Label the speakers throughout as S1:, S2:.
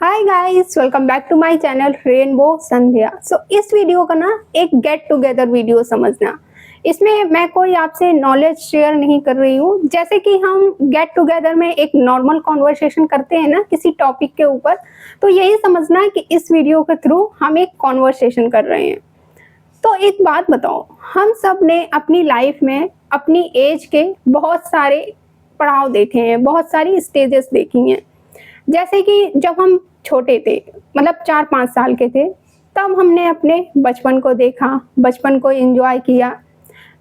S1: Hi guys, welcome back to my channel rainbow Sandhya. इस video का ना एक गेट टुगेदर वीडियो समझना। इसमें मैं कोई आपसे नॉलेज शेयर नहीं कर रही हूँ। जैसे कि हम गेट टुगेदर में एक नॉर्मल कॉन्वर्सेशन करते हैं ना किसी टॉपिक के ऊपर, तो यही समझना है कि इस वीडियो के थ्रू हम एक कॉन्वर्सेशन कर रहे हैं। तो एक बात बताओ, हम सब ने अपनी लाइफ में अपनी एज के बहुत सारे पड़ाव देखे हैं, बहुत सारी स्टेजेस देखी हैं। जैसे कि जब हम छोटे थे, मतलब 4-5 साल के थे, तब हमने अपने बचपन को देखा, बचपन को एंजॉय किया।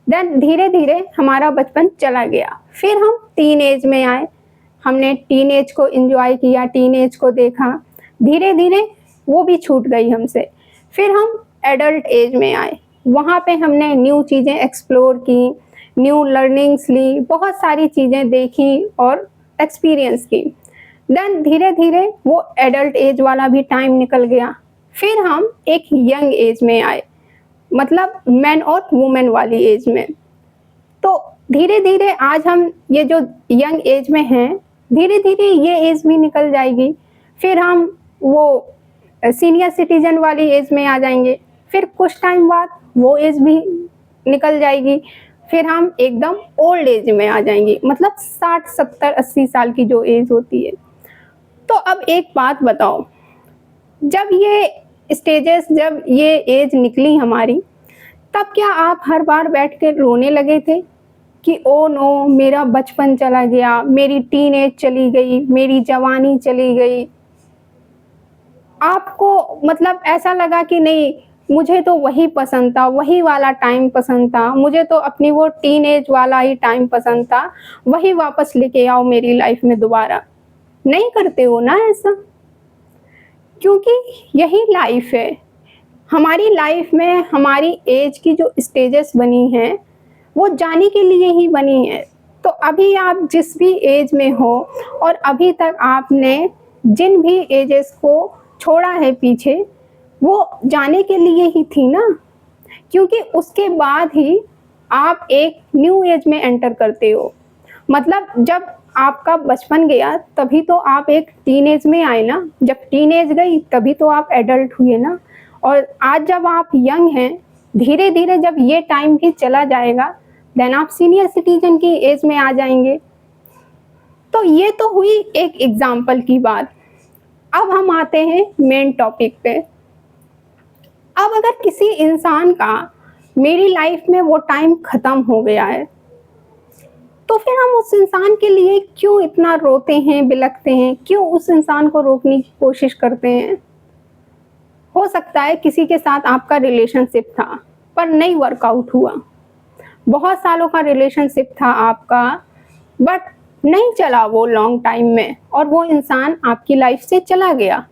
S1: देन धीरे धीरे हमारा बचपन चला गया, फिर हम टीन एज में आए, हमने टीन एज को एंजॉय किया, टीन एज को देखा। धीरे धीरे वो भी छूट गई हमसे। फिर हम एडल्ट एज में आए, वहाँ पे हमने न्यू चीज़ें एक्सप्लोर की, न्यू लर्निंग्स ली, बहुत सारी चीज़ें देखी और एक्सपीरियंस की। देन धीरे धीरे वो एडल्ट एज वाला भी टाइम निकल गया, फिर हम एक यंग एज में आए, मतलब मैन और वुमेन वाली एज में। तो धीरे धीरे आज हम ये जो यंग एज में हैं, धीरे धीरे ये एज भी निकल जाएगी, फिर हम वो सीनियर सिटीजन वाली एज में आ जाएंगे, फिर कुछ टाइम बाद वो एज भी निकल जाएगी, फिर हम एकदम ओल्ड एज में आ जाएंगे, मतलब 60, 70, 80 साल की जो एज होती है। तो अब एक बात बताओ, जब ये स्टेजेस, जब ये एज निकली हमारी, तब क्या आप हर बार बैठ के रोने लगे थे कि ओ नो, मेरा बचपन चला गया, मेरी टीन एज चली गई, मेरी जवानी चली गई? आपको मतलब ऐसा लगा कि नहीं, मुझे तो वही पसंद था, वही वाला टाइम पसंद था, मुझे तो अपनी वो टीन एज वाला ही टाइम पसंद था, वही वापस लेके आओ मेरी लाइफ में दोबारा? नहीं करते हो ना ऐसा, क्योंकि यही लाइफ है। हमारी लाइफ में हमारी एज की जो स्टेजेस बनी हैं, वो जाने के लिए ही बनी है। तो अभी आप जिस भी एज में हो और अभी तक आपने जिन भी एजेस को छोड़ा है पीछे, वो जाने के लिए ही थी ना, क्योंकि उसके बाद ही आप एक न्यू एज में एंटर करते हो। मतलब जब आपका बचपन गया तभी तो आप एक टीन एज में आए ना, जब टीन एज गई तभी तो आप एडल्ट हुए ना। और आज जब आप यंग हैं, धीरे धीरे जब ये टाइम भी चला जाएगा, देन आप सीनियर सिटीजन की एज में आ जाएंगे। तो ये तो हुई एक एग्जाम्पल की बात। अब हम आते हैं मेन टॉपिक पे। अब अगर किसी इंसान का मेरी लाइफ में वो टाइम ख़त्म हो गया है, तो फिर हम उस इंसान के लिए क्यों इतना रोते हैं, बिलखते हैं, क्यों उस इंसान को रोकने की कोशिश करते हैं? हो सकता है किसी के साथ आपका रिलेशनशिप था पर नहीं वर्कआउट हुआ, बहुत सालों का रिलेशनशिप था आपका, बट नहीं चला वो लॉन्ग टाइम में, और वो इंसान आपकी लाइफ से चला गया।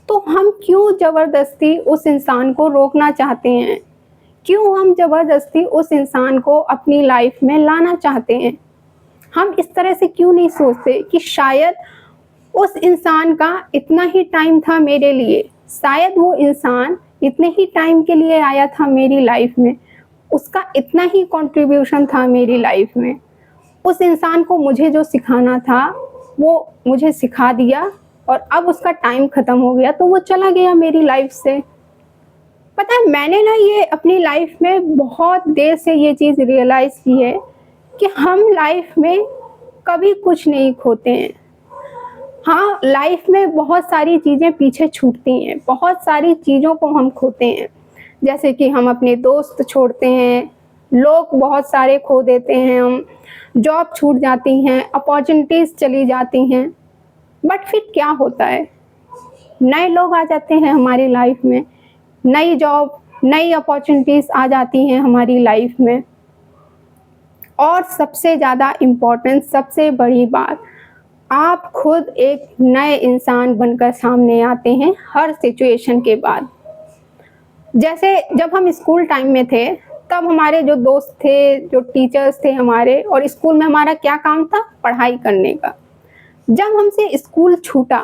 S1: तो हम क्यों ज़बरदस्ती उस इंसान को रोकना चाहते हैं? क्यों हम ज़बरदस्ती उस इंसान को अपनी लाइफ में लाना चाहते हैं? हम इस तरह से क्यों नहीं सोचते कि शायद उस इंसान का इतना ही टाइम था मेरे लिए, शायद वो इंसान इतने ही टाइम के लिए आया था मेरी लाइफ में, उसका इतना ही कंट्रीब्यूशन था मेरी लाइफ में, उस इंसान को मुझे जो सिखाना था वो मुझे सिखा दिया, और अब उसका टाइम ख़त्म हो गया तो वो चला गया मेरी लाइफ से। पता है, मैंने ना ये अपनी लाइफ में बहुत देर से ये चीज़ रियलाइज़ की है कि हम लाइफ में कभी कुछ नहीं खोते हैं। हाँ, लाइफ में बहुत सारी चीज़ें पीछे छूटती हैं, बहुत सारी चीज़ों को हम खोते हैं। जैसे कि हम अपने दोस्त छोड़ते हैं, लोग बहुत सारे खो देते हैं, हम जॉब छूट जाती हैं, अपॉर्चुनिटीज़ चली जाती हैं। बट फिर क्या होता है, नए लोग आ जाते हैं हमारी लाइफ में, नई जॉब, नई अपॉर्चुनिटीज़ आ जाती हैं हमारी लाइफ में। और सबसे ज़्यादा इम्पोर्टेंट, सबसे बड़ी बात, आप खुद एक नए इंसान बनकर सामने आते हैं हर सिचुएशन के बाद। जैसे जब हम स्कूल टाइम में थे, तब हमारे जो दोस्त थे, जो टीचर्स थे हमारे, और स्कूल में हमारा क्या काम था? पढ़ाई करने का। जब हमसे स्कूल छूटा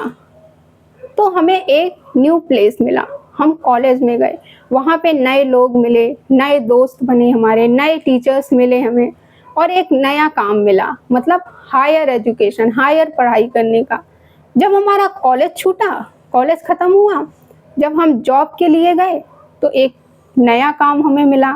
S1: तो हमें एक न्यू प्लेस मिला, हम कॉलेज में गए, वहाँ पे नए लोग मिले, नए दोस्त बने हमारे, नए टीचर्स मिले हमें, और एक नया काम मिला, मतलब हायर एजुकेशन, हायर पढ़ाई करने का। जब हमारा कॉलेज छूटा कॉलेज ख़त्म हुआ, जब हम जॉब के लिए गए तो एक नया काम हमें मिला।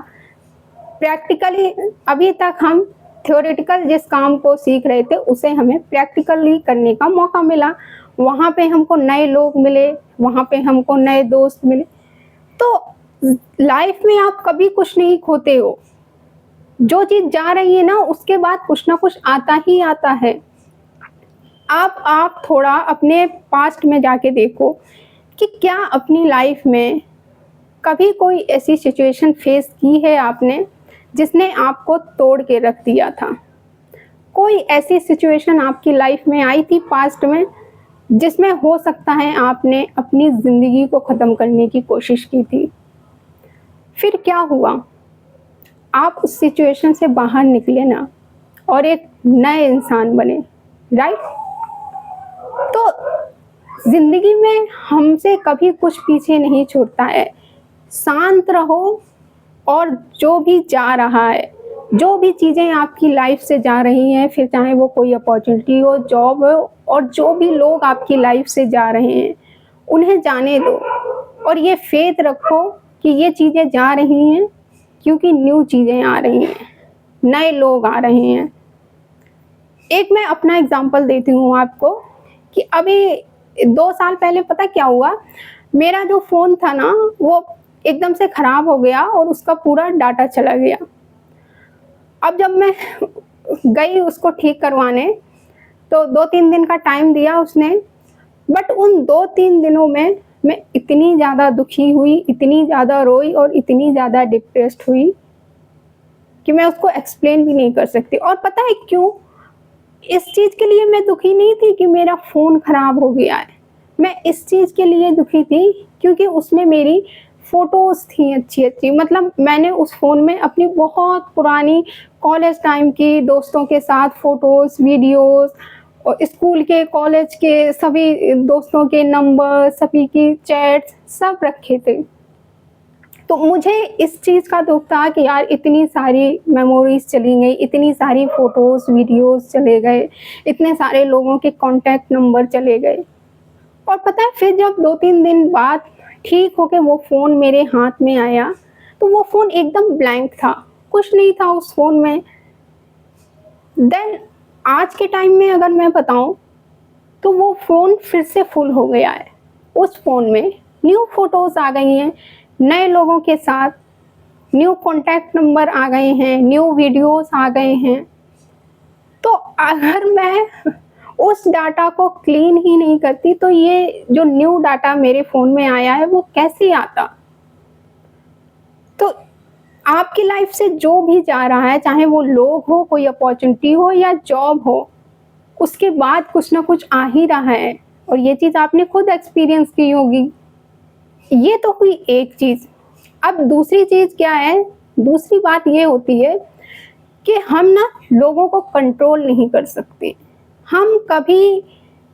S1: प्रैक्टिकली अभी तक हम थ्योरेटिकल जिस काम को सीख रहे थे उसे हमें प्रैक्टिकली करने का मौका मिला। वहाँ पे हमको नए लोग मिले, वहाँ पे हमको नए दोस्त मिले। तो लाइफ में आप कभी कुछ नहीं खोते हो, जो चीज़ जा रही है ना उसके बाद कुछ ना कुछ आता ही आता है। आप थोड़ा अपने पास्ट में जाके देखो कि क्या अपनी लाइफ में कभी कोई ऐसी सिचुएशन फेस की है आपने जिसने आपको तोड़ के रख दिया था। कोई ऐसी सिचुएशन आपकी लाइफ में आई थी पास्ट में जिसमें हो सकता है आपने अपनी ज़िंदगी को ख़त्म करने की कोशिश की थी। फिर क्या हुआ, आप उस सिचुएशन से बाहर निकले ना और एक नए इंसान बने, राइट। तो ज़िंदगी में हमसे कभी कुछ पीछे नहीं छूटता है। शांत रहो और जो भी जा रहा है, जो भी चीज़ें आपकी लाइफ से जा रही हैं, फिर चाहे वो कोई अपॉर्चुनिटी हो, जॉब हो, और जो भी लोग आपकी लाइफ से जा रहे हैं उन्हें जाने दो और ये फेथ रखो कि ये चीज़ें जा रही हैं क्योंकि न्यू चीज़ें आ रही हैं, नए लोग आ रहे हैं। एक मैं अपना एग्जांपल देती हूँ आपको कि अभी 2 साल पहले पता क्या हुआ, मेरा जो फ़ोन था ना वो एकदम से ख़राब हो गया और उसका पूरा डाटा चला गया। अब जब मैं गई उसको ठीक करवाने तो 2-3 दिन का टाइम दिया उसने, बट उन 2-3 दिनों में मैं इतनी ज़्यादा दुखी हुई, इतनी ज़्यादा रोई और इतनी ज़्यादा डिप्रेस्ड हुई कि मैं उसको एक्सप्लेन भी नहीं कर सकती। और पता है क्यों? इस चीज़ के लिए मैं दुखी नहीं थी कि मेरा फ़ोन ख़राब हो गया है, मैं इस चीज़ के लिए दुखी थी क्योंकि उसमें मेरी फ़ोटोज़ थी अच्छी-अच्छी। मतलब मैंने उस फ़ोन में अपनी बहुत पुरानी कॉलेज टाइम की दोस्तों के साथ फ़ोटोज़, वीडियोज़ और स्कूल के, कॉलेज के सभी दोस्तों के नंबर, सभी की चैट्स सब रखे थे। तो मुझे इस चीज़ का दुःख था कि यार इतनी सारी मेमोरीज़ चली गई, इतनी सारी फ़ोटोज़, वीडियोज़ चले गए, इतने सारे लोगों के कॉन्टैक्ट नंबर चले गए। और पता है फिर जब 2-3 दिन बाद ठीक हो के वो फ़ोन मेरे हाथ में आया, तो वो फ़ोन एकदम ब्लैंक था, कुछ नहीं था उस फ़ोन में। देन आज के टाइम में अगर मैं बताऊँ तो वो फ़ोन फिर से फुल हो गया है। उस फ़ोन में न्यू फ़ोटोज़ आ गई हैं, नए लोगों के साथ न्यू कॉन्टैक्ट नंबर आ गए हैं, न्यू वीडियोज़ आ गए हैं। तो अगर मैं उस डाटा को क्लीन ही नहीं करती तो ये जो न्यू डाटा मेरे फ़ोन में आया है वो कैसे आता? तो आपकी लाइफ से जो भी जा रहा है, चाहे वो लोग हो, कोई अपॉर्चुनिटी हो या जॉब हो, उसके बाद कुछ ना कुछ आ ही रहा है और ये चीज़ आपने खुद एक्सपीरियंस की होगी। ये तो हुई एक चीज़। अब दूसरी चीज़ क्या है? दूसरी बात ये होती है कि हम ना लोगों को कंट्रोल नहीं कर सकते। हम कभी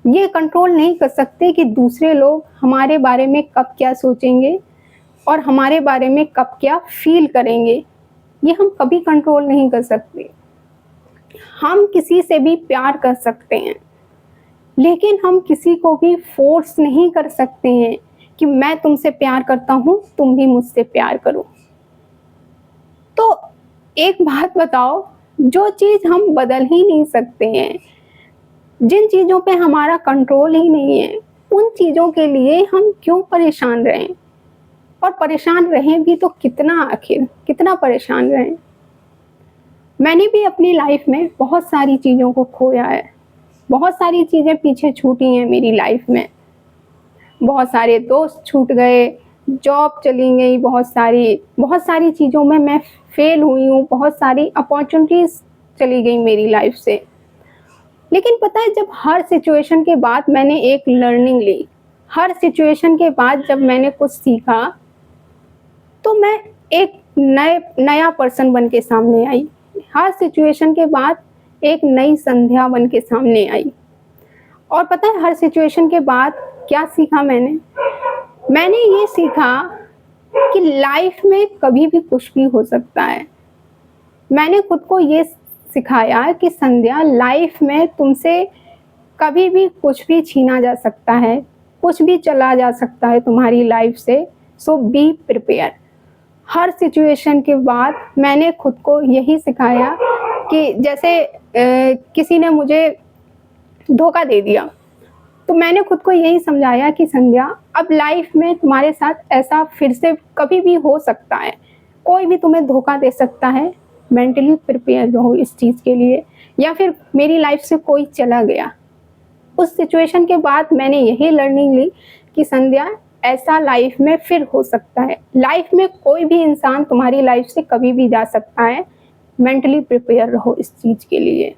S1: ये कंट्रोल नहीं कर सकते कि दूसरे लोग हमारे बारे में कब क्या सोचेंगे और हमारे बारे में कब क्या फ़ील करेंगे, ये हम कभी कंट्रोल नहीं कर सकते। हम किसी से भी प्यार कर सकते हैं, लेकिन हम किसी को भी फ़ोर्स नहीं कर सकते हैं कि मैं तुमसे प्यार करता हूँ, तुम भी मुझसे प्यार करो। तो एक बात बताओ, जो चीज़ हम बदल ही नहीं सकते हैं, जिन चीज़ों पे हमारा कंट्रोल ही नहीं है, उन चीज़ों के लिए हम क्यों परेशान रहें? और परेशान रहें भी तो कितना, आखिर कितना परेशान रहें? मैंने भी अपनी लाइफ में बहुत सारी चीज़ों को खोया है, बहुत सारी चीज़ें पीछे छूटी हैं मेरी लाइफ में। बहुत सारे दोस्त छूट गए, जॉब चली गई, बहुत सारी चीज़ों में मैं फेल हुई हूँ, बहुत सारी अपॉर्चुनिटीज़ चली गई मेरी लाइफ से। लेकिन पता है, जब हर सिचुएशन के बाद मैंने एक लर्निंग ली, हर सिचुएशन के बाद जब मैंने कुछ सीखा, तो मैं एक नया पर्सन बन के सामने आई। हर सिचुएशन के बाद एक नई संध्या बन के सामने आई। और पता है हर सिचुएशन के बाद क्या सीखा मैंने? मैंने ये सीखा कि लाइफ में कभी भी कुछ भी हो सकता है। मैंने खुद को ये सिखाया कि संध्या, लाइफ में तुमसे कभी भी कुछ भी छीना जा सकता है, कुछ भी चला जा सकता है तुम्हारी लाइफ से। सो बी प्रिपेयर। हर सिचुएशन के बाद मैंने खुद को यही सिखाया कि जैसे किसी ने मुझे धोखा दे दिया, तो मैंने खुद को यही समझाया कि संध्या, अब लाइफ में तुम्हारे साथ ऐसा फिर से कभी भी हो सकता है, कोई भी तुम्हें धोखा दे सकता है। मेंटली प्रिपेयर रहो इस चीज़ के लिए। या फिर मेरी लाइफ से कोई चला गया, उस सिचुएशन के बाद मैंने यही लर्निंग ली कि संध्या, ऐसा लाइफ में फिर हो सकता है। लाइफ में कोई भी इंसान तुम्हारी लाइफ से कभी भी जा सकता है। मेंटली प्रिपेयर रहो इस चीज़ के लिए।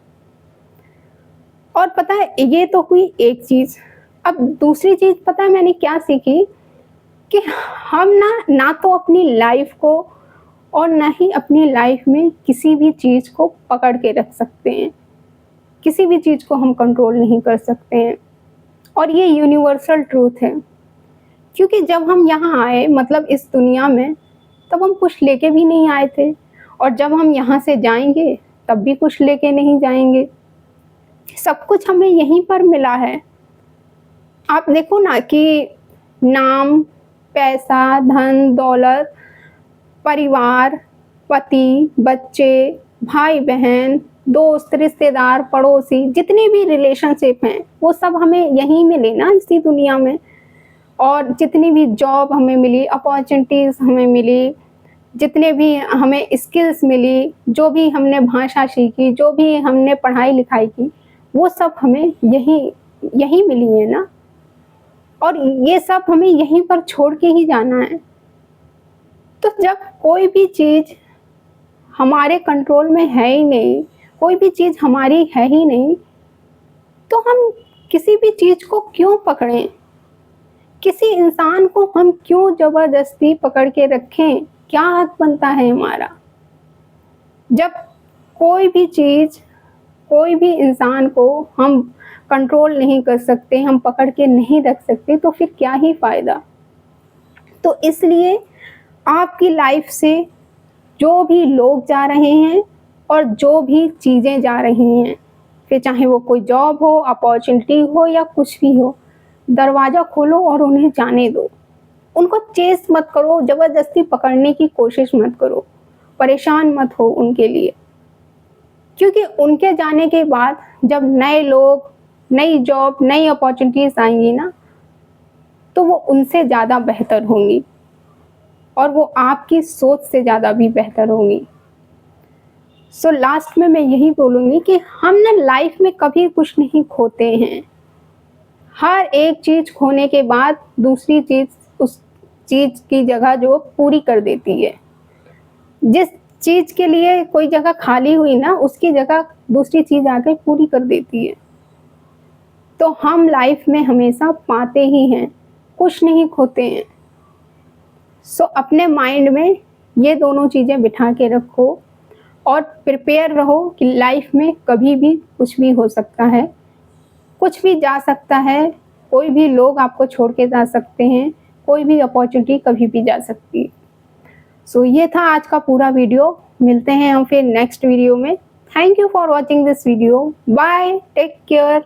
S1: और पता है, ये तो हुई एक चीज़। अब दूसरी चीज़ पता है मैंने क्या सीखी, कि हम ना तो अपनी लाइफ को और ना ही अपनी लाइफ में किसी भी चीज़ को पकड़ के रख सकते हैं। किसी भी चीज़ को हम कंट्रोल नहीं कर सकते हैं। और ये यूनिवर्सल ट्रूथ है, क्योंकि जब हम यहाँ आए, मतलब इस दुनिया में, तब हम कुछ लेके भी नहीं आए थे, और जब हम यहाँ से जाएंगे तब भी कुछ लेके नहीं जाएंगे। सब कुछ हमें यहीं पर मिला है। आप देखो ना कि नाम, पैसा, धन दौलत, परिवार, पति, बच्चे, भाई बहन, दोस्त, रिश्तेदार, पड़ोसी, जितने भी रिलेशनशिप हैं वो सब हमें यहीं मिले ना, इसी दुनिया में। और जितनी भी जॉब हमें मिली, अपॉर्चुनिटीज़ हमें मिली, जितने भी हमें स्किल्स मिली, जो भी हमने भाषा सीखी, जो भी हमने पढ़ाई लिखाई की, वो सब हमें यहीं मिली है ना। और ये सब हमें यहीं पर छोड़ के ही जाना है। तो जब कोई भी चीज़ हमारे कंट्रोल में है ही नहीं, कोई भी चीज़ हमारी है ही नहीं, तो हम किसी भी चीज़ को क्यों पकड़ें? किसी इंसान को हम क्यों ज़बरदस्ती पकड़ के रखें? क्या हक बनता है हमारा? जब कोई भी चीज़, कोई भी इंसान को हम कंट्रोल नहीं कर सकते, हम पकड़ के नहीं रख सकते, तो फिर क्या ही फ़ायदा? तो इसलिए आपकी लाइफ से जो भी लोग जा रहे हैं और जो भी चीज़ें जा रही हैं, फिर चाहे वो कोई जॉब हो, अपॉर्चुनिटी हो या कुछ भी हो, दरवाज़ा खोलो और उन्हें जाने दो। उनको चेस मत करो, ज़बरदस्ती पकड़ने की कोशिश मत करो, परेशान मत हो उनके लिए। क्योंकि उनके जाने के बाद जब नए लोग, नई जॉब, नई अपॉर्चुनिटीज़ आएंगी ना, तो वो उनसे ज़्यादा बेहतर होंगी, और वो आपकी सोच से ज़्यादा भी बेहतर होंगी। सो लास्ट में मैं यही बोलूँगी कि हम ना लाइफ में कभी कुछ नहीं खोते हैं। हर एक चीज़ खोने के बाद दूसरी चीज़ उस चीज़ की जगह जो पूरी कर देती है। जिस चीज़ के लिए कोई जगह खाली हुई ना, उसकी जगह दूसरी चीज़ आके पूरी कर देती है। तो हम लाइफ में हमेशा पाते ही हैं, कुछ नहीं खोते हैं। सो अपने माइंड में ये दोनों चीज़ें बिठा के रखो और प्रिपेयर रहो कि लाइफ में कभी भी कुछ भी हो सकता है, कुछ भी जा सकता है, कोई भी लोग आपको छोड़ के जा सकते हैं, कोई भी अपॉर्चुनिटी कभी भी जा सकती है। सो ये था आज का पूरा वीडियो। मिलते हैं हम फिर नेक्स्ट वीडियो में। Thank you for watching this video. Bye, take care.